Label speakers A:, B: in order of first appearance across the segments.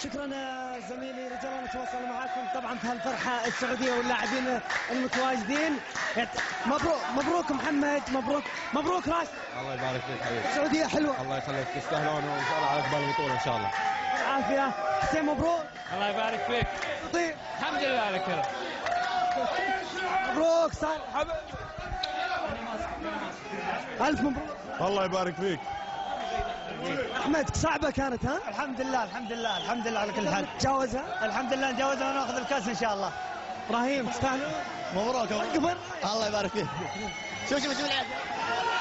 A: شكرا زميلي رجال، نتواصل معكم طبعا في هالفرحه السعوديه واللاعبين المتواجدين. مبروك محمد، مبروك راشد.
B: الله يبارك فيك حبيبي.
A: السعوديه حلوه.
B: الله يخليك، تستاهلون وان شاء الله على اقبال البطوله ان شاء الله.
A: العافيه. حسين مبروك.
C: الله يبارك فيك.
A: طيب
C: الحمد لله على كذا.
A: مبروك صالح. الف مبروك.
B: الله يبارك فيك.
A: احمد صعبه كانت ها؟
D: الحمد لله على كل حال.
A: تجاوزها
D: الحمد لله نجاوزها وناخذ الكاس ان شاء الله.
A: ابراهيم تستاهلون.
D: مبروك.
A: اكبر.
D: الله يبارك فيك. شوف العيال.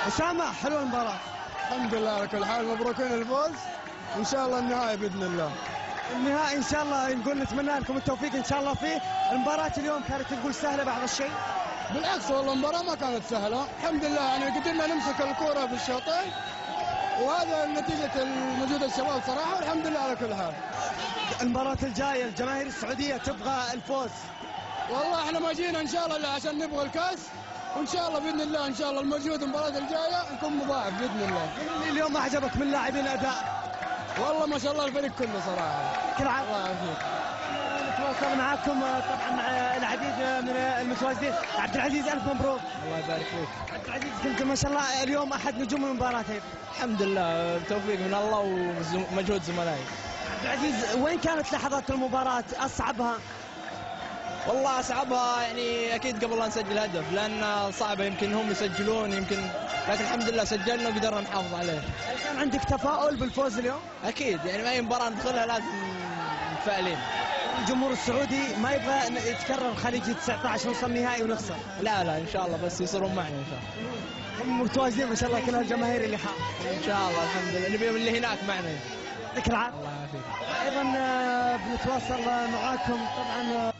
A: اسامه حلوه المباراه.
B: الحمد لله على كل حال، مبروكين الفوز وان شاء الله النهائي باذن الله.
A: النهائي ان شاء الله نقول نتمنى لكم التوفيق ان شاء الله فيه. المباراه اليوم كانت نقول سهله بعض الشيء.
B: بالعكس والله المباراه ما كانت سهله، الحمد لله يعني قدرنا نمسك الكوره في الشوطين، وهذا نتيجه الموجود الشباب صراحه، والحمد لله على كل حال.
A: المباراة الجاية الجماهير السعودية تبغى الفوز.
B: والله احنا ما جينا ان شاء الله عشان نبغى الكاس، وان شاء الله باذن الله ان شاء الله الموجود المباراه الجايه نكون مضاعف باذن الله.
A: اليوم عجبك من لاعبين اداء؟
B: والله ما شاء الله الفريق كله صراحه.
A: كل عام.
B: الله يعافيك.
A: نتواصل معكم طبعا مع العديد من المتواجدين. عبد العزيز الف مبروك.
D: الله يبارك فيك.
A: عبد العزيز كنت ما شاء الله اليوم احد نجوم المباراة.
D: الحمد لله توفيق من الله ومجهود زملائي.
A: عبد العزيز وين كانت لحظات المباراة اصعبها؟
D: والله اصعبها يعني اكيد قبل لا نسجل هدف، لان صعبه يمكن هم يسجلون يمكن، لكن الحمد لله سجلنا وقدرنا نحافظ عليه.
A: هل كان عندك تفاؤل بالفوز اليوم؟
D: اكيد يعني اي مباراه ندخلها لازم متفائلين.
A: الجمهور السعودي ما يبغى يتكرر خليجي 19 نوصل نهائي ونخسر.
D: لا ان شاء الله بس يصيرون معنا ان شاء الله.
A: هم متواجدين ما شاء الله كل الجماهير اللي حاضره.
D: ان شاء الله الحمد لله نبيهم اللي هناك معنا.
A: يعطيك العافيه.
D: الله يعافيك.
A: ايضا بنتواصل معاكم طبعا